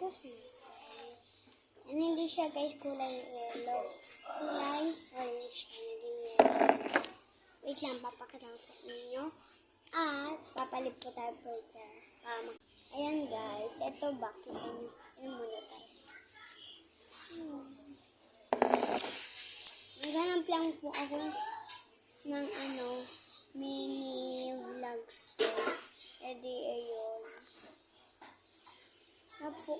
Tapos na. And hindi siya guys kulay yellow. Kulay orange siya. Naging yellow. Wait lang, papakita ko sa inyo. At papalip po tayo filter. Ayan guys, ito ba? Kita nyo. Ayan muna tayo. Naghanap lang po ako ng mini vlogs. Edi ayun. Na po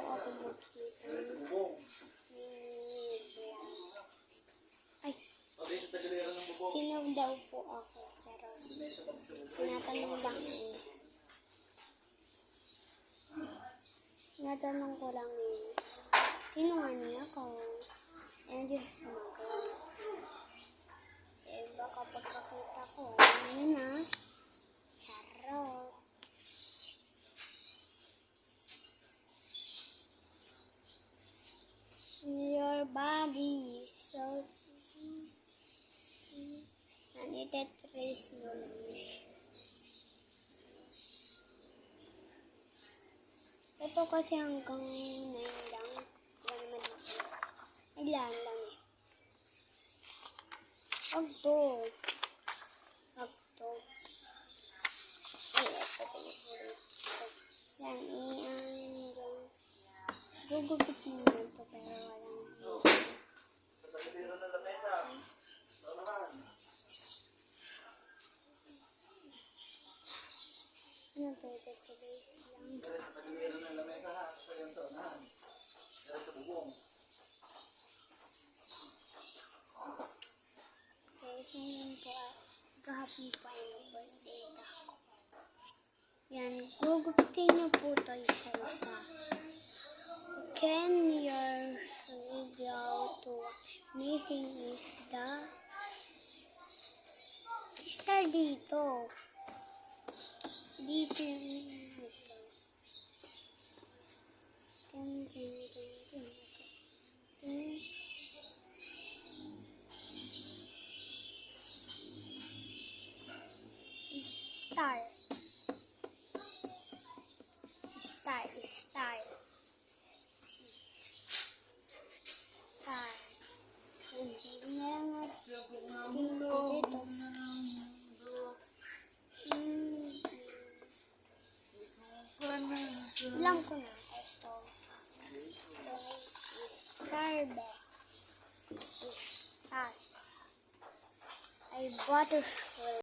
ako makita ng mini vlog. Ay, tinawag daw po ako. Charot. Tinatanong lang Tinatanong ko lang sino nga niya ako? And yung sumagot. Baka pagkakita ko, na. Charot. Your body is so sweet. And it praise mo lang. Ito kasi hanggang 9 lang. Ilan lang eh. Wag to. Ay, ito pinahuli. Yan, gugupitin mo ito pero walang ano to, ito lang. Kahapon pa yung birthday ako. Yan, gugupitin niyo po ito isa-isa. Can your go to missing is the star dito. Dito yung ito. Star. Alam ko na. Ito. Star. Ay, butterfly.